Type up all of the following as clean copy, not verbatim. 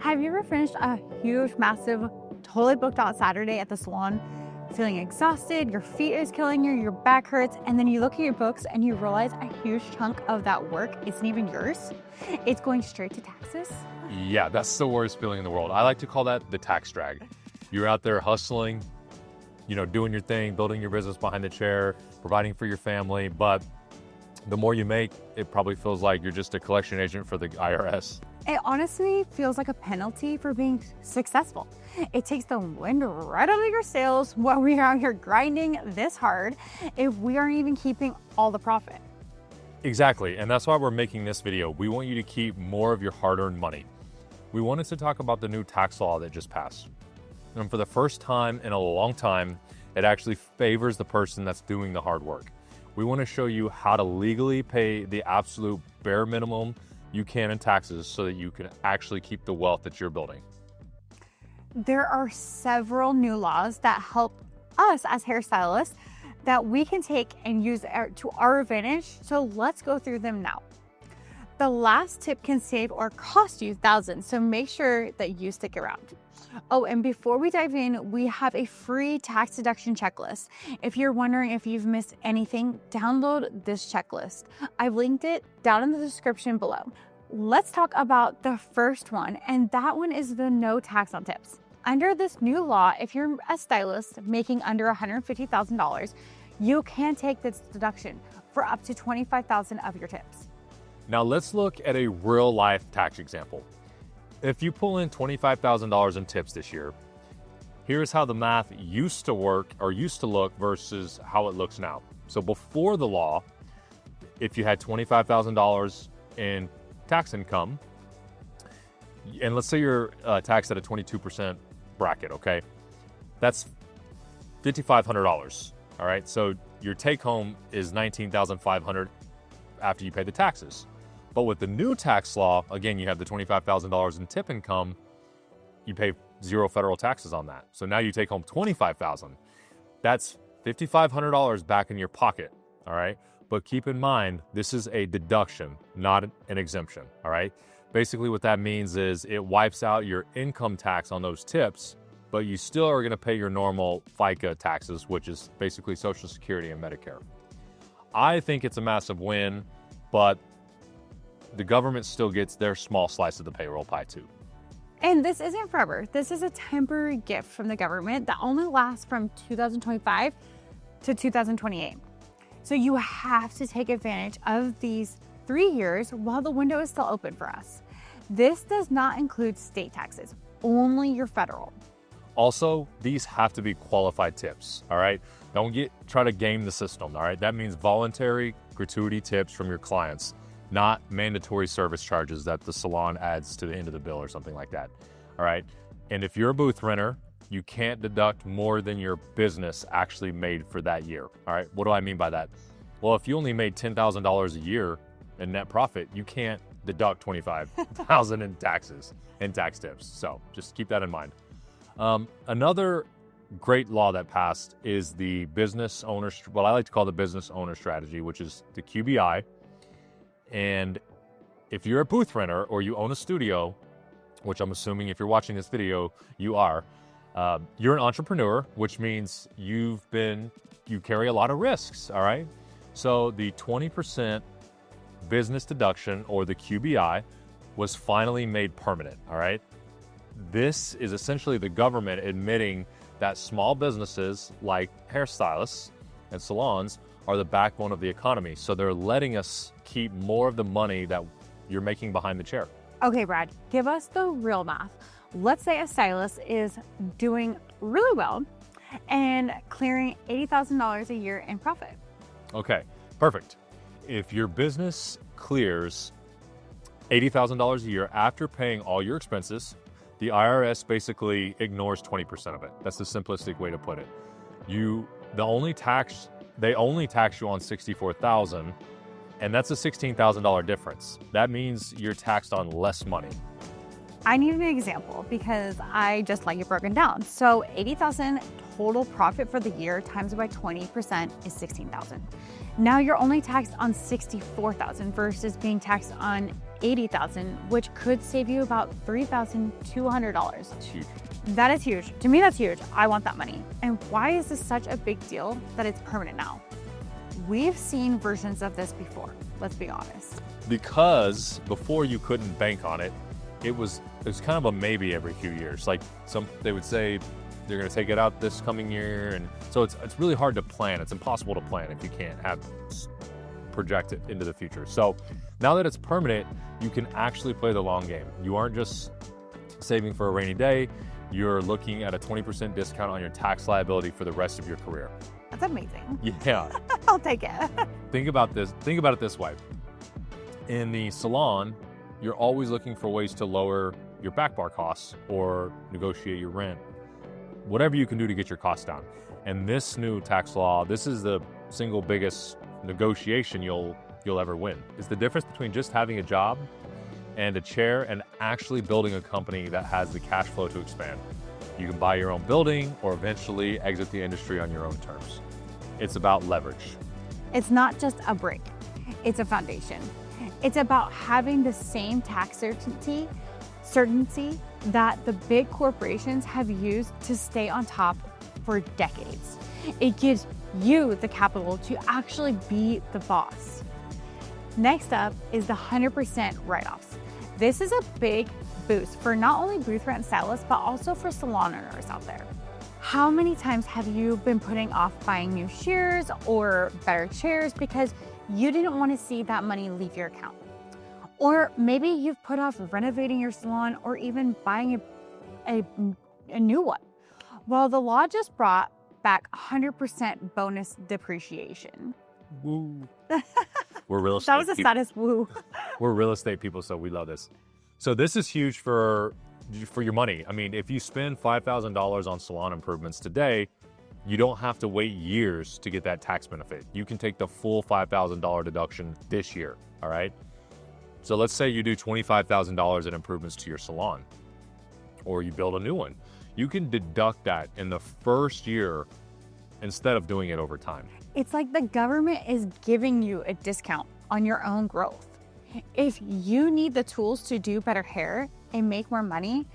Have you ever finished a huge, massive, totally booked out Saturday at the salon, feeling exhausted, your feet is killing you, your back hurts, and then you look at your books and you realize a huge chunk of that work isn't even yours? It's going straight to taxes? Yeah, that's the worst feeling in the world. I like to call that the tax drag. You're out there hustling, doing your thing, building your business behind the chair, providing for your family, but the more you make, it probably feels like you're just a collection agent for the IRS. It honestly feels like a penalty for being successful. It takes the wind right out of your sails while we are out here grinding this hard if we aren't even keeping all the profit. Exactly, and that's why we're making this video. We want you to keep more of your hard-earned money. We wanted to talk about the new tax law that just passed. And for the first time in a long time, it actually favors the person that's doing the hard work. We want to show you how to legally pay the absolute bare minimum you can in taxes so that you can actually keep the wealth that you're building. There are several new laws that help us as hairstylists that we can take and use to our advantage. So let's go through them now. The last tip can save or cost you thousands, so make sure that you stick around. Oh, and before we dive in, we have a free tax deduction checklist. If you're wondering if you've missed anything, download this checklist. I've linked it down in the description below. Let's talk about the first one, and that one is the no tax on tips. Under this new law, if you're a stylist making under $150,000, you can take this deduction for up to $25,000 of your tips. Now let's look at a real life tax example. If you pull in $25,000 in tips this year, here's how the math used to work or used to look versus how it looks now. So before the law, if you had $25,000 in tax income, and let's say you're taxed at a 22% bracket, okay? That's $5,500, all right? So your take home is $19,500 after you pay the taxes. But with the new tax law, again, you have the $25,000 in tip income, you pay zero federal taxes on that. So now you take home $25,000. That's $5,500 back in your pocket, all right? But keep in mind, this is a deduction, not an exemption, all right? Basically what that means is it wipes out your income tax on those tips, but you still are gonna pay your normal FICA taxes, which is basically Social Security and Medicare. I think it's a massive win, but the government still gets their small slice of the payroll pie too. And this isn't forever. This is a temporary gift from the government that only lasts from 2025 to 2028. So you have to take advantage of these 3 years while the window is still open for us. This does not include state taxes, only your federal. Also, these have to be qualified tips, all right? Don't try to game the system, all right? That means voluntary gratuity tips from your clients, not mandatory service charges that the salon adds to the end of the bill or something like that, all right? And if you're a booth renter, you can't deduct more than your business actually made for that year, all right? What do I mean by that? Well, if you only made $10,000 a year in net profit, you can't deduct $25,000 in taxes and tax tips. So just keep that in mind. Another great law that passed is the business owner, what I like to call the business owner strategy, which is the QBI. And if you're a booth renter or you own a studio, which I'm assuming if you're watching this video, you are, you're an entrepreneur, which means you carry a lot of risks, all right? So the 20% business deduction, or the QBI, was finally made permanent, all right? This is essentially the government admitting that small businesses like hairstylists and salons are the backbone of the economy. So they're letting us keep more of the money that you're making behind the chair. Okay, Brad, give us the real math. Let's say a stylist is doing really well and clearing $80,000 a year in profit. Okay, perfect. If your business clears $80,000 a year after paying all your expenses, the IRS basically ignores 20% of it. That's the simplistic way to put it. They only tax you on $64,000, and that's a $16,000 difference. That means you're taxed on less money. I need an example because I just like it broken down. So 80,000 total profit for the year times by 20% is 16,000. Now you're only taxed on 64,000 versus being taxed on $80,000, which could save you about $3,200. It's huge. That is huge. To me, that's huge. I want that money. And why is this such a big deal that it's permanent now? We've seen versions of this before, let's be honest. Because before you couldn't bank on it, it was kind of a maybe every few years. Like they would say they're going to take it out this coming year, and so it's really hard to plan. It's impossible to plan if you can't project it into the future. So now that it's permanent, you can actually play the long game. You aren't just saving for a rainy day. You're looking at a 20% discount on your tax liability for the rest of your career. That's amazing. Yeah. I'll take it. Think about it this way. In the salon, you're always looking for ways to lower your back bar costs or negotiate your rent, whatever you can do to get your costs down. And this new tax law, this is the single biggest negotiation you'll ever win. It's the difference between just having a job and a chair and actually building a company that has the cash flow to expand. You can buy your own building or eventually exit the industry on your own terms. It's about leverage. It's not just a brick, it's a foundation. It's about having the same tax certainty that the big corporations have used to stay on top for decades. It gives you the capital to actually be the boss. Next up is the 100% write-offs. This is a big boost for not only booth rent stylists, but also for salon owners out there. How many times have you been putting off buying new shears or better chairs because you didn't want to see that money leave your account? Or maybe you've put off renovating your salon or even buying a new one. Well, the law just brought back 100% bonus depreciation. Woo. We're real estate That was a saddest woo. We're real estate people, so we love this. So this is huge for your money. I mean, if you spend $5,000 on salon improvements today, you don't have to wait years to get that tax benefit. You can take the full $5,000 deduction this year, all right? So let's say you do $25,000 in improvements to your salon, or you build a new one. You can deduct that in the first year instead of doing it over time. It's like the government is giving you a discount on your own growth. If you need the tools to do better hair and make more money,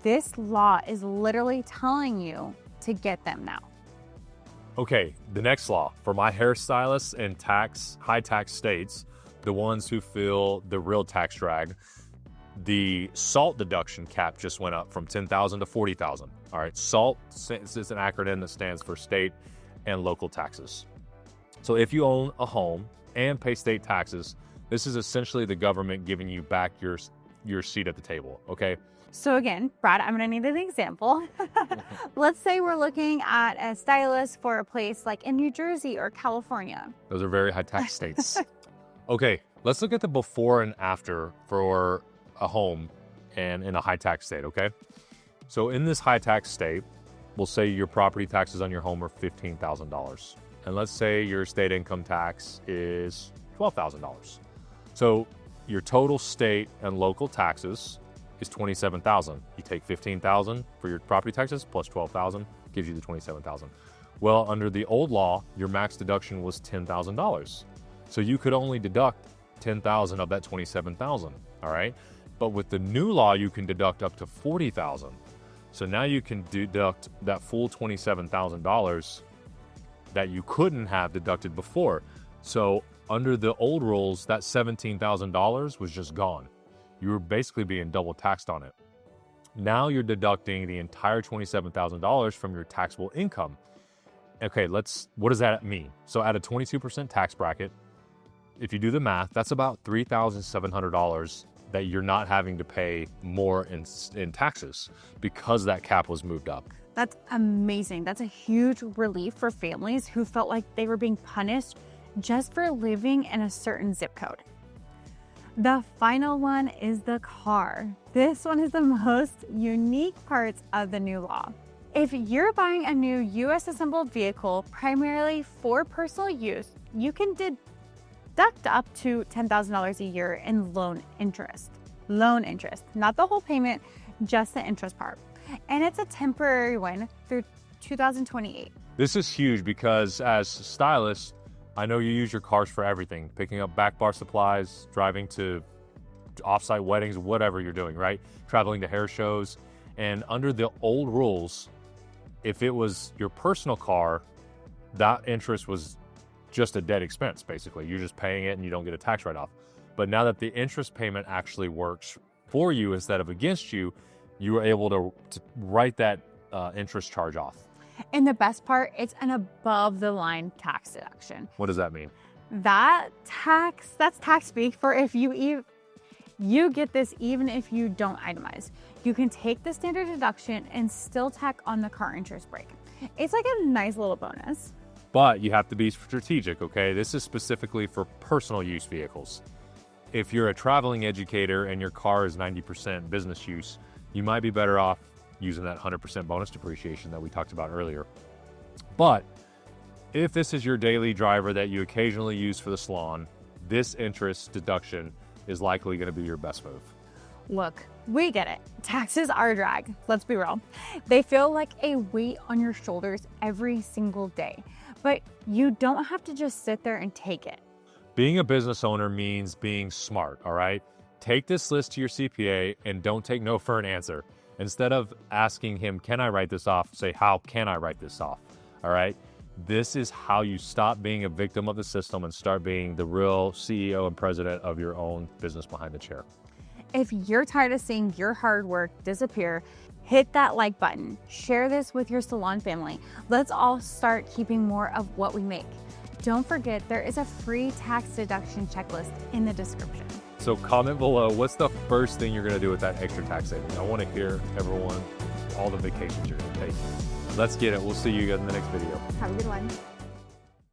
this law is literally telling you to get them now. Okay, the next law for my hairstylists in high tax states, the ones who feel the real tax drag, the SALT deduction cap just went up from $10,000 to $40,000. All right, SALT is an acronym that stands for state and local taxes. So if you own a home and pay state taxes, this is essentially the government giving you back your seat at the table, okay? So again, Brad, I'm gonna need an example. Let's say we're looking at a stylist for a place like in New Jersey or California. Those are very high tax states. Okay, let's look at the before and after for a home and in a high tax state, okay? So in this high tax state, we'll say your property taxes on your home are $15,000. And let's say your state income tax is $12,000. So your total state and local taxes is $27,000. You take $15,000 for your property taxes plus $12,000 gives you the $27,000. Well, under the old law, your max deduction was $10,000. So you could only deduct $10,000 of that $27,000, all right? But with the new law, you can deduct up to $40,000. So now you can deduct that full $27,000 that you couldn't have deducted before. So under the old rules, that $17,000 was just gone. You were basically being double taxed on it. Now you're deducting the entire $27,000 from your taxable income. Okay, what does that mean? So at a 22% tax bracket, if you do the math, that's about $3,700 that you're not having to pay more in taxes because that cap was moved up. That's amazing. That's a huge relief for families who felt like they were being punished just for living in a certain zip code. The final one is the car. This one is the most unique part of the new law. If you're buying a new US assembled vehicle primarily for personal use, you can deduct up to $10,000 a year in loan interest. Loan interest, not the whole payment, just the interest part. And it's a temporary one through 2028. This is huge because as stylists, I know you use your cars for everything, picking up back bar supplies, driving to offsite weddings, whatever you're doing, right? Traveling to hair shows. And under the old rules, if it was your personal car, that interest was just a dead expense, basically. You're just paying it and you don't get a tax write-off. But now that the interest payment actually works for you instead of against you, you are able to write that interest charge off. And the best part, it's an above the line tax deduction. What does that mean? That's tax speak for if you get this even if you don't itemize. You can take the standard deduction and still tack on the car interest break. It's like a nice little bonus. But you have to be strategic, okay? This is specifically for personal use vehicles. If you're a traveling educator and your car is 90% business use, you might be better off using that 100% bonus depreciation that we talked about earlier. But if this is your daily driver that you occasionally use for the salon, this interest deduction is likely going to be your best move. Look, we get it. Taxes are a drag. Let's be real. They feel like a weight on your shoulders every single day, but you don't have to just sit there and take it. Being a business owner means being smart, all right? Take this list to your CPA and don't take no for an answer. Instead of asking him, can I write this off? Say, how can I write this off? All right? This is how you stop being a victim of the system and start being the real CEO and president of your own business behind the chair. If you're tired of seeing your hard work disappear, hit that like button. Share this with your salon family. Let's all start keeping more of what we make. Don't forget, there is a free tax deduction checklist in the description. So comment below, what's the first thing you're going to do with that extra tax savings? I want to hear everyone, all the vacations you're going to take. Let's get it. We'll see you guys in the next video. Have a good one.